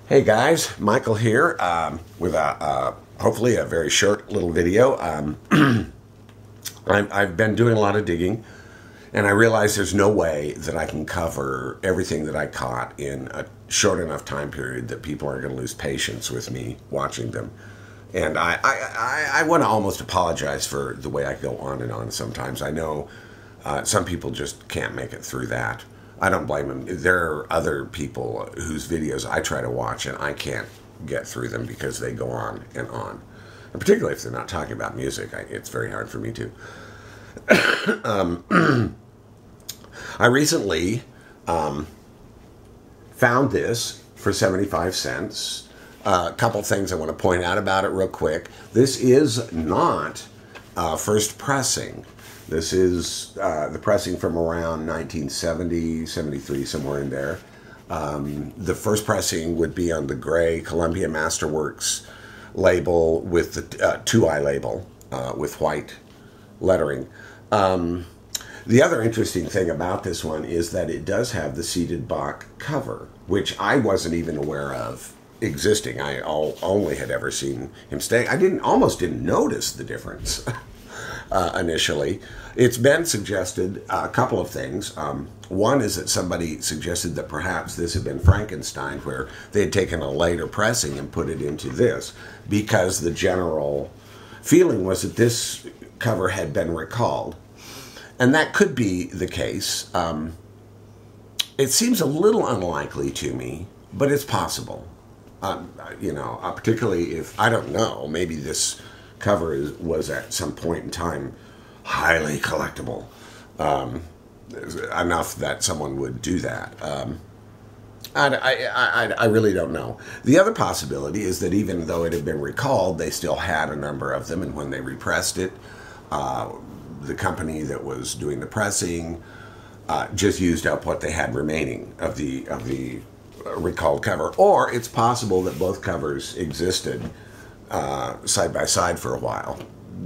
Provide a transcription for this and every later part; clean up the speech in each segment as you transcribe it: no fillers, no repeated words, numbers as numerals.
Hey guys, Michael here with hopefully a very short little video. I've been doing a lot of digging, and I realize there's no way that I can cover everything that I caught in a short enough time period that people are going to lose patience with me watching them. And I want to almost apologize for the way I go on and on sometimes. I know some people just can't make it through that. I don't blame them. There are other people whose videos I try to watch and I can't get through them because they go on and on. And particularly if they're not talking about music, it's very hard for me to. I recently found this for 75 cents. A couple things I want to point out about it real quick. This is not first pressing. This is the pressing from around 1970, 73, somewhere in there. The first pressing would be on the gray Columbia Masterworks label with the 2i label with white lettering. The other interesting thing about this one is that it does have the seated Bach cover, which I wasn't even aware of existing. I only had ever seen him stay. I almost didn't notice the difference. Initially. It's been suggested a couple of things. One is that somebody suggested that perhaps this had been Frankenstein, where they had taken a later pressing and put it into this, because the general feeling was that this cover had been recalled. And that could be the case. It seems a little unlikely to me, but it's possible. Particularly if, I don't know, maybe this cover was at some point in time highly collectible, enough that someone would do that. I really don't know. The other possibility is that even though it had been recalled, they still had a number of them, and when they repressed it, the company that was doing the pressing just used up what they had remaining of the recalled cover. Or it's possible that both covers existed side by side for a while.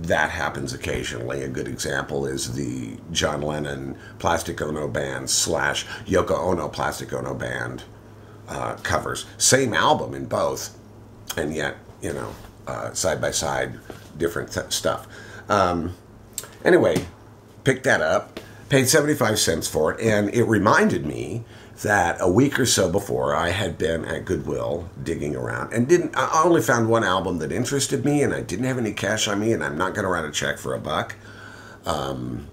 That happens occasionally. A good example is the John Lennon Plastic Ono Band / Yoko Ono Plastic Ono Band covers. Same album in both, and yet, side by side, different stuff. Anyway, picked that up, paid 75 cents for it, and it reminded me that a week or so before I had been at Goodwill digging around and I only found one album that interested me, and I didn't have any cash on me, and I'm not going to write a check for $1.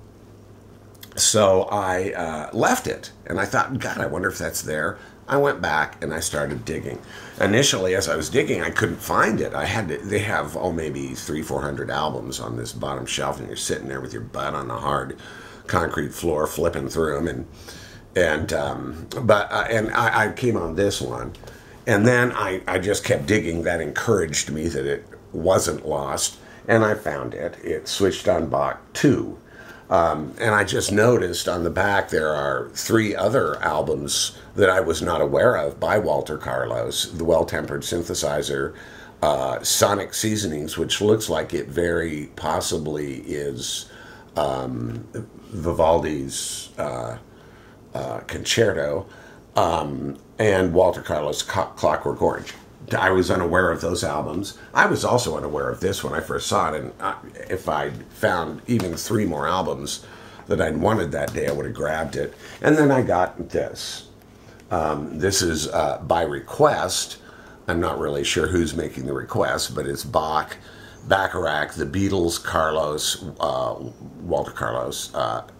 So I left it, and I thought, God, I wonder if that's there. I went back and I started digging. Initially, as I was digging, I couldn't find it. They have, maybe 300-400 albums on this bottom shelf, and you're sitting there with your butt on the hard concrete floor flipping through them, and I came on this one, and then I just kept digging. That encouraged me that it wasn't lost, and I found it. It switched on Bach 2, and I just noticed on the back there are 3 other albums that I was not aware of by Walter Carlos. The Well-Tempered Synthesizer, Sonic Seasonings, which looks like it very possibly is Vivaldi's Concerto, and Walter Carlos' Clockwork Orange. I was unaware of those albums. I was also unaware of this when I first saw it, and if I'd found even 3 more albums that I'd wanted that day, I would have grabbed it. And then I got this. This is by request. I'm not really sure who's making the request, but it's Bach, Bacharach, the Beatles, Carlos, Walter Carlos,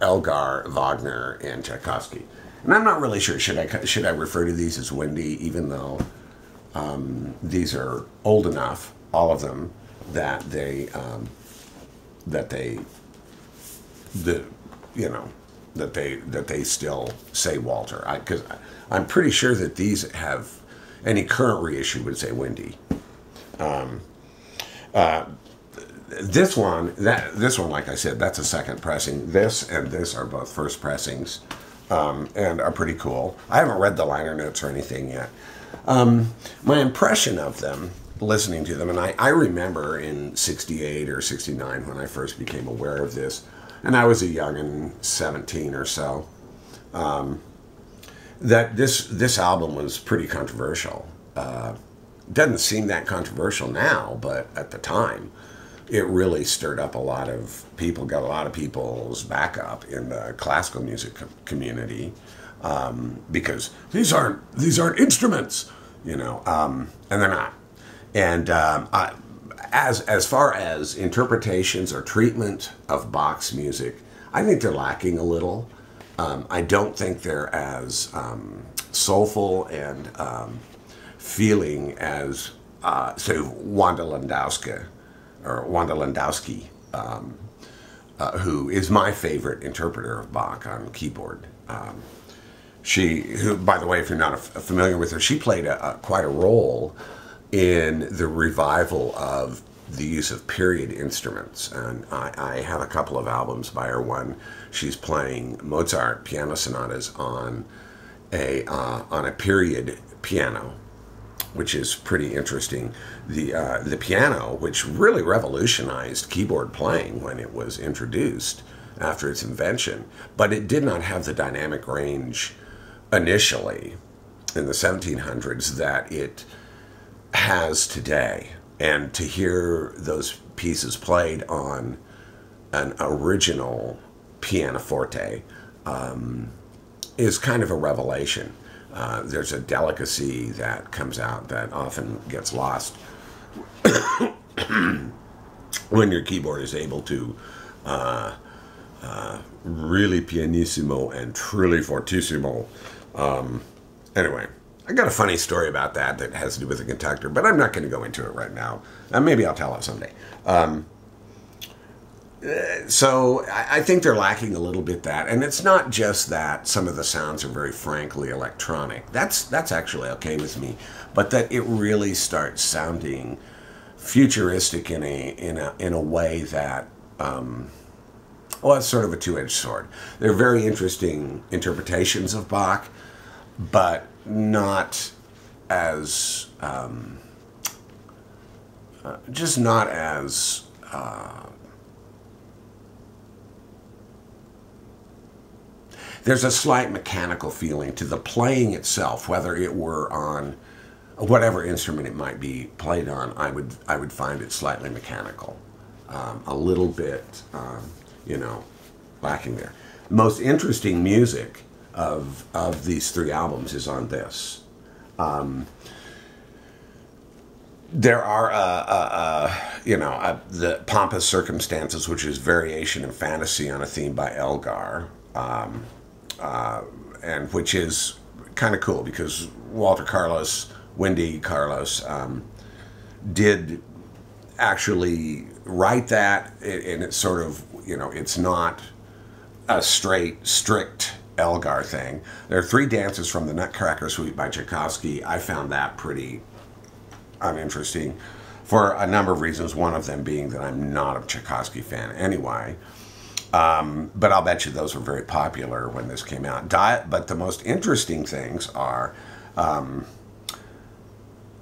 Elgar, Wagner, and Tchaikovsky. And I'm not really sure, should I refer to these as Wendy, even though these are old enough, all of them, that they still say Walter. Because I'm pretty sure that these have, any current reissue would say Wendy. This one, like I said, that's a second pressing. This and this are both first pressings, and are pretty cool. I haven't read the liner notes or anything yet. My impression of them, listening to them, and I remember in 68 or 69 when I first became aware of this, and I was a youngin', 17 or so, that this album was pretty controversial. doesn't seem that controversial now, but at the time, it really stirred up a lot of people, got a lot of people's backup in the classical music community, because these aren't instruments, and they're not. And as far as interpretations or treatment of Bach's music, I think they're lacking a little. I don't think they're as soulful and feeling as, say, Wanda Landowski, who is my favorite interpreter of Bach on keyboard. Who, by the way, if you're not familiar with her, she played quite a role in the revival of the use of period instruments. And I have a couple of albums by her. One, she's playing Mozart piano sonatas on a period piano, which is pretty interesting. The piano, which really revolutionized keyboard playing when it was introduced after its invention, but it did not have the dynamic range initially in the 1700s that it has today. And to hear those pieces played on an original pianoforte is kind of a revelation. There's a delicacy that comes out that often gets lost when your keyboard is able to really pianissimo and truly fortissimo. Anyway, I got a funny story about that has to do with the conductor, but I'm not going to go into it right now. Maybe I'll tell it someday. So I think they're lacking a little bit that, and it's not just that some of the sounds are very frankly electronic. That's actually okay with me, but that it really starts sounding futuristic in a way that, well, it's sort of a two-edged sword. They're very interesting interpretations of Bach, but not as just not as there's a slight mechanical feeling to the playing itself, whether it were on whatever instrument it might be played on. I would find it slightly mechanical, a little bit, lacking there. The most interesting music of these three albums is on this. There are, the Pompous Circumstances, which is variation and fantasy on a theme by Elgar. And which is kind of cool because Wendy Carlos, did actually write that, and it's sort of, it's not a strict Elgar thing. There are three dances from the Nutcracker Suite by Tchaikovsky. I found that pretty uninteresting for a number of reasons, one of them being that I'm not a Tchaikovsky fan anyway. But I'll bet you those were very popular when this came out. But the most interesting things are,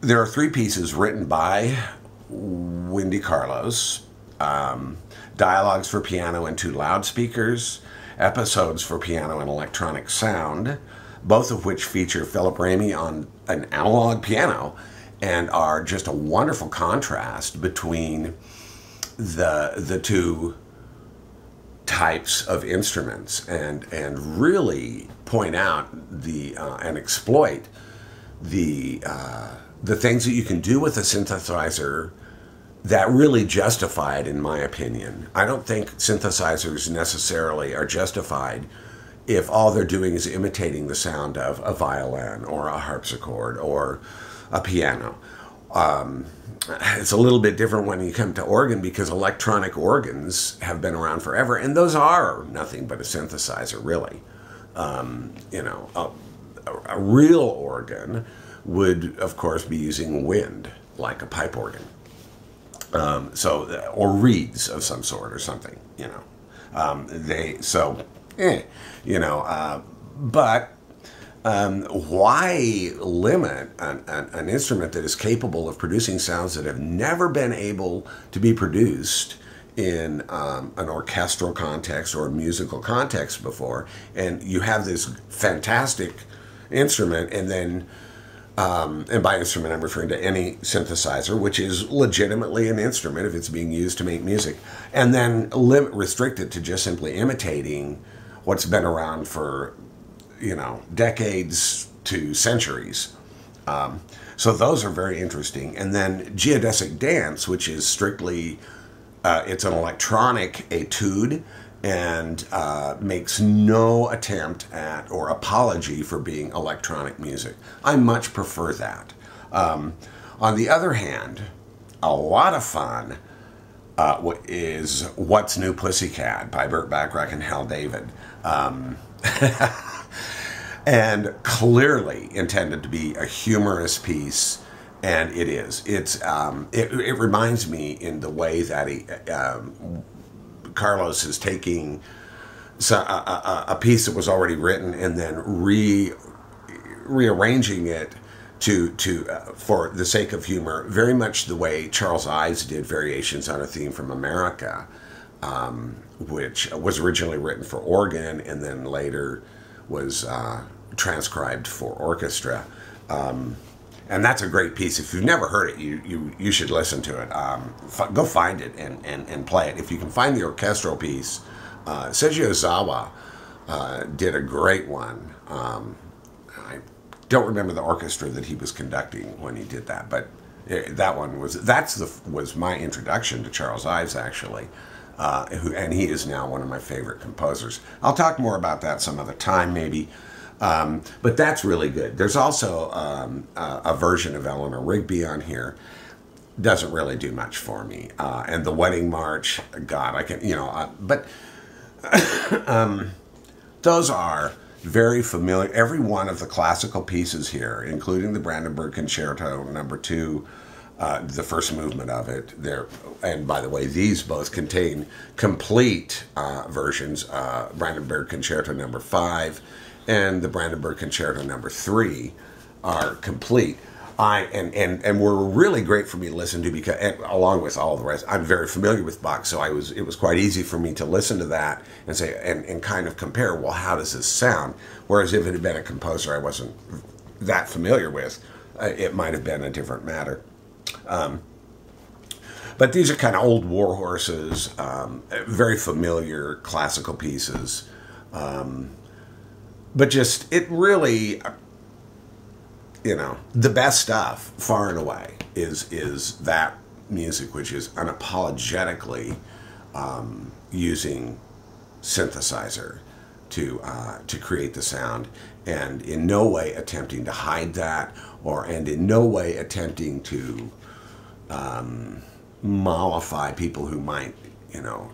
there are three pieces written by Wendy Carlos, dialogues for piano and two loudspeakers, episodes for piano and electronic sound, both of which feature Philip Ramey on an analog piano and are just a wonderful contrast between the two types of instruments, and really point out and exploit the things that you can do with a synthesizer that really justify it, in my opinion. I don't think synthesizers necessarily are justified if all they're doing is imitating the sound of a violin or a harpsichord or a piano. It's a little bit different when you come to organ, because electronic organs have been around forever, and those are nothing but a synthesizer, really. A real organ would, of course, be using wind, like a pipe organ. Or reeds of some sort or something, but why limit an instrument that is capable of producing sounds that have never been able to be produced in an orchestral context or a musical context before? And you have this fantastic instrument, and then And by instrument, I'm referring to any synthesizer, which is legitimately an instrument if it's being used to make music, and then restrict it to just simply imitating what's been around for, decades to centuries. So those are very interesting. And then geodesic dance, which is strictly, it's an electronic etude, and makes no attempt at or apology for being electronic music. I much prefer that. On the other hand, a lot of fun is What's New Pussycat by Burt Bacharach and Hal David. And clearly intended to be a humorous piece, and it is. It reminds me in the way that Carlos is taking a piece that was already written and then rearranging it for the sake of humor, very much the way Charles Ives did Variations on a Theme from America, which was originally written for organ and then later was transcribed for orchestra. And that's a great piece. If you've never heard it, you should listen to it. Go find it and play it. If you can find the orchestral piece, Seiji Ozawa did a great one. I don't remember the orchestra that he was conducting when he did that, but that one was my introduction to Charles Ives, actually, and he is now one of my favorite composers. I'll talk more about that some other time, maybe. But that's really good. There's also a version of Eleanor Rigby on here. Doesn't really do much for me. And the Wedding March, God, I can, but those are very familiar. Every one of the classical pieces here, including the Brandenburg Concerto No. 2, the first movement of it, and by the way, these both contain complete versions. Brandenburg Concerto No. 5 and the Brandenburg Concerto No. 3 are complete. And were really great for me to listen to because, along with all the rest, I'm very familiar with Bach, so it was quite easy for me to listen to that and say and kind of compare. Well, how does this sound? Whereas if it had been a composer I wasn't that familiar with, it might have been a different matter. But these are kind of old war horses, very familiar classical pieces. But just, it really, the best stuff, far and away, is that music which is unapologetically using synthesizer to create the sound, and in no way attempting to hide that, and in no way attempting to mollify people who might,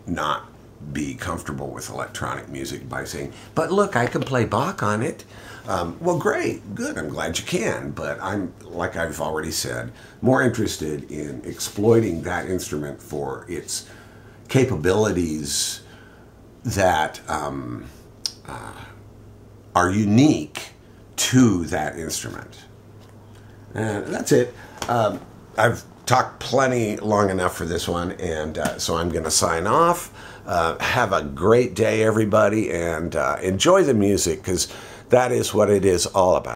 not be comfortable with electronic music by saying, but look, I can play Bach on it. Well, great, good, I'm glad you can, but I'm, like I've already said, more interested in exploiting that instrument for its capabilities that are unique to that instrument. And that's it. I've talked plenty long enough for this one, and so I'm going to sign off. Have a great day, everybody, and enjoy the music, because that is what it is all about.